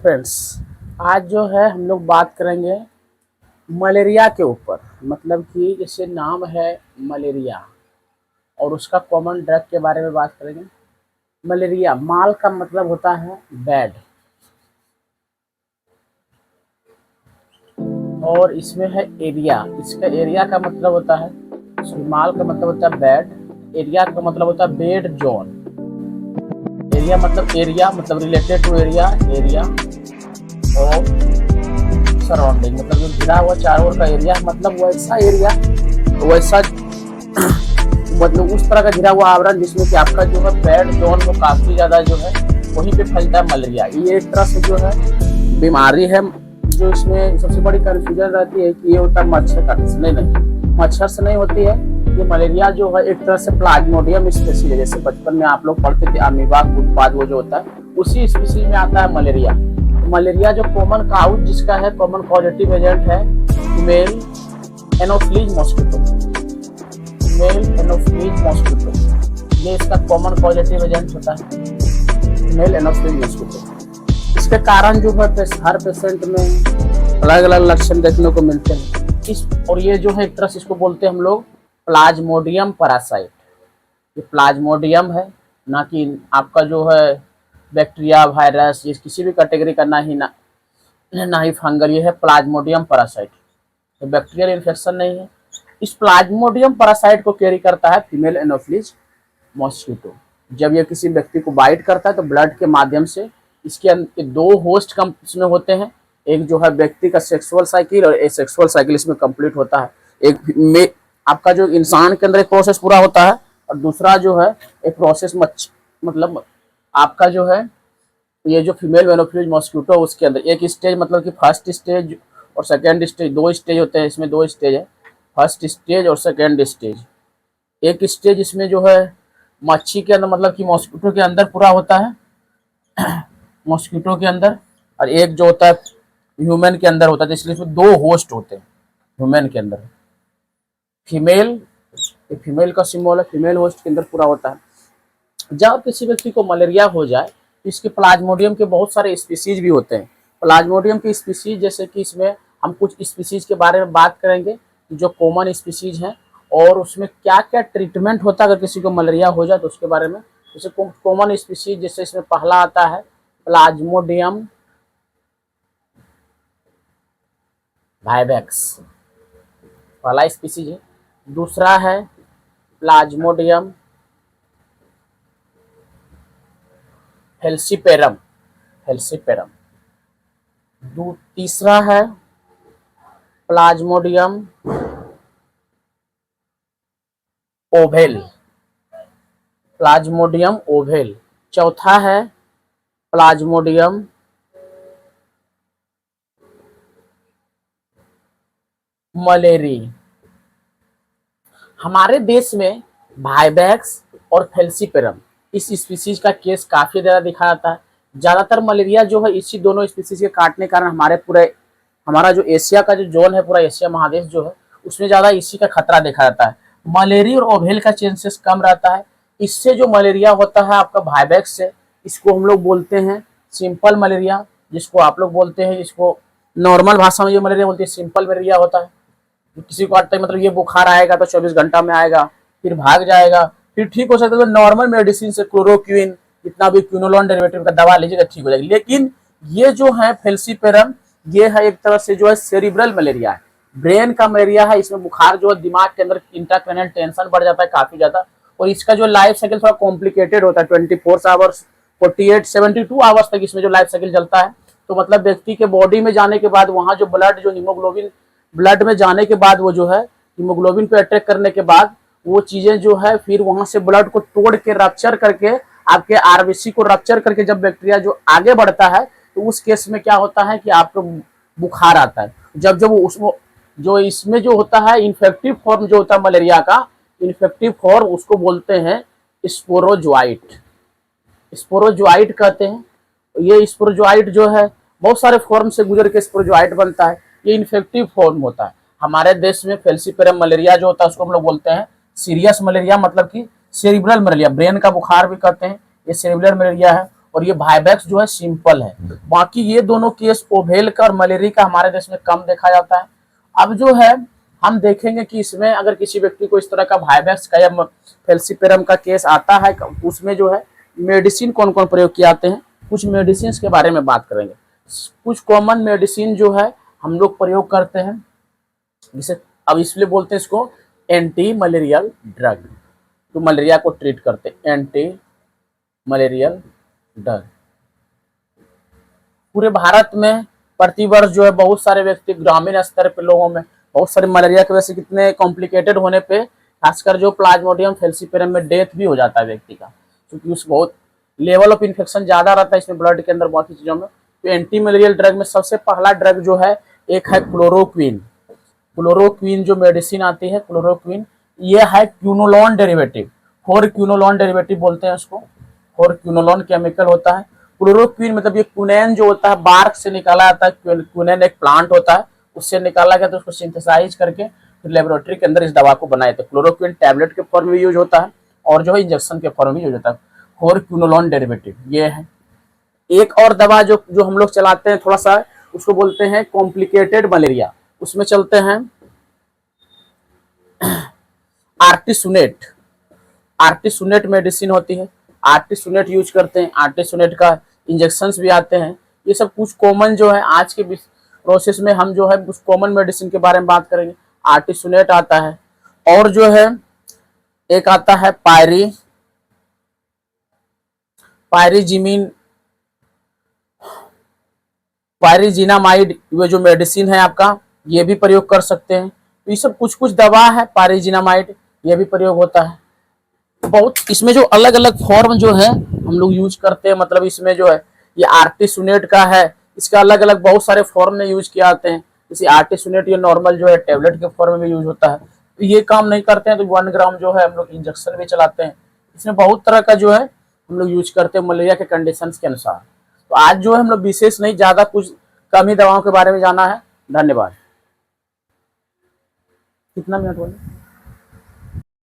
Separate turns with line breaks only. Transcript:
Friends, आज जो है हम लोग बात करेंगे मलेरिया के ऊपर। मतलब कि जैसे नाम है मलेरिया और उसका कॉमन ड्रग के बारे में बात करेंगे। मलेरिया माल का मतलब होता है बैड, और इसमें है एरिया। इसका एरिया का मतलब होता है, माल का मतलब होता है बैड, एरिया का मतलब होता है बेड जोन। एरिया मतलब रिलेटेड टू एरिया, एरिया और सराउंडिंग मतलब जो घिरा हुआ चारों ओर का एरिया, मतलब वैसा एरिया, वैसा मतलब उस तरह का घिरा हुआ आवरण जिसमें कि आपका जो है बैड जोन को काफी ज्यादा जो है वहीं पे फैलता है मलेरिया। ये एक तरह से जो है बीमारी है। जो इसमें सबसे बड़ी कंफ्यूजन रहती है कि ये होता है मच्छर काटने से। नहीं, मच्छर से नहीं होती है। ये मलेरिया जो है एक तरह से प्लाज्मोडियम स्पीसीज है। जैसे बचपन में आप लोग पढ़ते थे अमीबा उत्पाद, वो जो होता है उसी स्पीसीज में आता है मलेरिया। मलेरिया जो कॉमन काउज जिसका है, कॉमन पॉजिटिव एजेंट है female Anopheles mosquito. Female Anopheles mosquito ये इसका कॉमन पॉजिटिव एजेंट होता है, फीमेल एनोफ्लीज मॉस्किटो। इसके कारण जो है हर पेशेंट में अलग अलग लक्षण देखने को मिलते हैं। और ये जो है एक तरह से इसको बोलते हैं हम लोग प्लाज्मोडियम पैरासाइट। ये प्लाज्मोडियम है, ना कि आपका जो है बैक्टीरिया, वायरस, ये किसी भी कैटेगरी का ना ही फंगल। ये है प्लाज्मोडियम पैरासाइट, तो बैक्टीरियल इन्फेक्शन नहीं है। इस प्लाज्मोडियम पैरासाइट को कैरी करता है फीमेल एनोफ्लीज मॉस्किटो। जब ये किसी व्यक्ति को बाइट करता है तो ब्लड के माध्यम से इसके दो होस्ट कम इसमें होते हैं। एक जो है व्यक्ति का सेक्सुअल साइकिल और ए सेक्सुअल साइकिल इसमें कंप्लीट होता है। एक में आपका जो इंसान के अंदर एक प्रोसेस पूरा होता है, और दूसरा जो है एक प्रोसेस मतलब आपका जो है ये जो फीमेल एनोफ्लीज मॉस्किटो उसके अंदर एक स्टेज, मतलब कि फर्स्ट स्टेज और सेकेंड स्टेज, दो स्टेज होते हैं। इसमें दो स्टेज है, फर्स्ट स्टेज और सेकेंड स्टेज। एक स्टेज इसमें जो है मच्छी के अंदर, मतलब कि मॉस्किटो के अंदर पूरा होता है, मॉस्किटो के अंदर, और एक जो होता है ह्यूमन के अंदर होता है। इसलिए इसमें दो होस्ट होते हैं ह्यूमन के अंदर। फीमेल, फीमेल का सिंबल है, फीमेल होस्ट के अंदर पूरा होता है। जब किसी व्यक्ति को मलेरिया हो जाए तो इसके प्लाज्मोडियम के बहुत सारे स्पीसीज भी होते हैं। प्लाज्मोडियम की स्पीसीज, जैसे कि इसमें हम कुछ स्पीसीज के बारे में बात करेंगे जो कॉमन स्पीसीज हैं, और उसमें क्या क्या ट्रीटमेंट होता है अगर किसी को मलेरिया हो जाए तो उसके बारे में। जैसे कॉमन स्पीसीज, जैसे इसमें पहला आता है प्लाज्मोडियम वाइवेक्स, पहला स्पीसीज है। दूसरा है प्लाज्मोडियम फेल्सीपेरम, फेल्सीपेरम। तीसरा है प्लाज्मोडियम ओवेल, प्लाज्मोडियम ओवेल। चौथा है प्लाज्मोडियम मलेरी। हमारे देश में वाइवेक्स और फेल्सीपेरम इस स्पीसीज का केस काफी ज्यादा दिखा जाता है। ज्यादातर मलेरिया जो है इसी दोनों स्पीसीज के काटने के कारण हमारा जो एशिया का जो जोन है, पूरा एशिया महादेश जो है उसमें ज्यादा इसी का खतरा देखा जाता है। मलेरी और ओवेल का चांसेस कम रहता है। इससे जो मलेरिया होता है आपका वाइवेक्स से, इसको हम लोग बोलते हैं सिंपल मलेरिया, जिसको आप लोग बोलते हैं, इसको नॉर्मल भाषा में जो मलेरिया बोलते हैं सिंपल मलेरिया होता है। किसी को आता है मतलब ये बुखार आएगा तो 24 घंटा में आएगा, फिर भाग जाएगा, फिर ठीक हो सकता है। तो नॉर्मल मेडिसिन से क्लोरोक्विन, जितना भी क्विनोलोन डेरिवेटिव का दवा लीजिएगा ठीक हो जाएगी। लेकिन ये जो है फेल्सीपेरम, ये है एक तरह से जो है सेरिब्रल मलेरिया है, ब्रेन का मलेरिया है। इसमें बुखार जो है दिमाग के अंदर इंट्राक्रैनियल टेंशन बढ़ जाता है काफी ज्यादा, और इसका जो लाइफ साइकिल थोड़ा कॉम्प्लिकेटेड होता है। 24 आवर्स 48 72 आवर्स तक इसमें जो लाइफ साइकिल चलता है। तो मतलब व्यक्ति के बॉडी में जाने के बाद वहां जो ब्लड, जो हीमोग्लोबिन ब्लड में जाने के बाद, वो जो है हीमोग्लोबिन पे अटैक करने के बाद वो चीजें जो है फिर वहां से ब्लड को तोड़ के रप्चर करके आपके आरबीसी को रप्चर करके जब बैक्टीरिया जो आगे बढ़ता है तो उस केस में क्या होता है कि आपको बुखार आता है। जब उसमें जो इसमें जो होता है इन्फेक्टिव फॉर्म जो होता है मलेरिया का, इन्फेक्टिव फॉर्म उसको बोलते हैं स्पोरोजोआइट, स्पोरोजोआइट कहते हैं। ये स्पोरोजोआइट जो है बहुत सारे फॉर्म से गुजर के स्पोरोजोआइट बनता है। ये इन्फेक्टिव फॉर्म होता है। हमारे देश में फेल्सीपेरम मलेरिया जो होता है उसको हम लोग बोलते हैं सीरियस मलेरिया, मतलब कि सेरिब्रल मलेरिया, ब्रेन का बुखार भी कहते हैं, ये सेरिब्रल मलेरिया है। और ये वाइवैक्स जो है सिंपल है। बाकी ये दोनों केस ओवेल का और मलेरिया का हमारे देश में कम देखा जाता है। अब जो है हम देखेंगे कि इसमें अगर किसी व्यक्ति को इस तरह का वाइवैक्स का या फैल्सिपेरम का केस आता है, उसमें जो है मेडिसिन कौन कौन प्रयोग किए जाते हैं, कुछ मेडिसिन के बारे में बात करेंगे। कुछ कॉमन मेडिसिन जो है हम लोग प्रयोग करते हैं, जिसे अब इसलिए बोलते हैं इसको एंटी मलेरियल ड्रग। तो मलेरिया को ट्रीट करते हैं एंटी मलेरियल ड्रग। पूरे भारत में प्रतिवर्ष जो है बहुत सारे व्यक्ति ग्रामीण स्तर पर लोगों में बहुत सारे मलेरिया की वजह से कितने कॉम्प्लिकेटेड होने पे खासकर जो प्लाज्मोडियम फैल्सिपेरम में डेथ भी हो जाता है व्यक्ति का, क्योंकि उस बहुत लेवल ऑफ इन्फेक्शन ज्यादा रहता है इसमें ब्लड के अंदर बाकी चीजों में। तो एंटी मलेरियल ड्रग में सबसे पहला ड्रग जो है एक है क्लोरोक्विन। क्लोरोक्विन जो मेडिसिन आती है क्लोरोक्विन, ये है क्यूनोलॉन डेरिवेटिव, क्यूनोलॉन डेरिवेटिव बोलते हैं उसको। क्यूनोलॉन केमिकल होता है। क्लोरोक्विन मतलब ये क्यूनेन जो होता है बार्क से निकाला जाता है। क्यूनेन एक प्लांट होता है, उससे निकाला गया तो उसको सिंथेसाइज करके फिर लेबोरेटरी के अंदर इस दवा को बनाए थे। क्लोरोक्विन टैबलेट के फॉर्म में यूज होता है और जो है इंजेक्शन के फॉर्म में यूज होता है। क्यूनोलॉन डेरिवेटिव ये है। एक और दवा जो हम लोग चलाते हैं थोड़ा सा, उसको बोलते हैं कॉम्प्लिकेटेड मलेरिया, उसमें चलते हैं आर्टिसुनेट। आर्टिसुनेट मेडिसिन होती है, आर्टिसुनेट यूज करते हैं। आर्टिसुनेट का इंजेक्शंस भी आते हैं। ये सब कुछ कॉमन जो है आज के प्रोसेस में हम जो है कुछ कॉमन मेडिसिन के बारे में बात करेंगे। आर्टिसुनेट आता है और जो है एक आता है पायरिजिनामाइड, ये जो मेडिसिन है आपका ये भी प्रयोग कर सकते हैं। तो ये सब कुछ कुछ दवा है। पायरिजिनामाइड ये भी प्रयोग होता है। बहुत इसमें जो अलग अलग फॉर्म जो है हम लोग यूज करते हैं, मतलब इसमें जो है ये आर्टिसुनेट का है, इसका अलग अलग बहुत सारे फॉर्म में यूज किए जाते हैं। जैसे आर्टिसुनेट ये नॉर्मल जो है टेबलेट के फॉर्म में यूज होता है। तो ये काम नहीं करते हैं तो 1 ग्राम जो है हम लोग इंजेक्शन भी चलाते हैं। इसमें बहुत तरह का जो है हम लोग यूज करते हैं मलेरिया के कंडीशन के अनुसार। तो आज जो है हम लोग विशेष नहीं, ज्यादा कुछ कम ही दवाओं के बारे में जाना है। धन्यवाद। कितना मिनट बोले?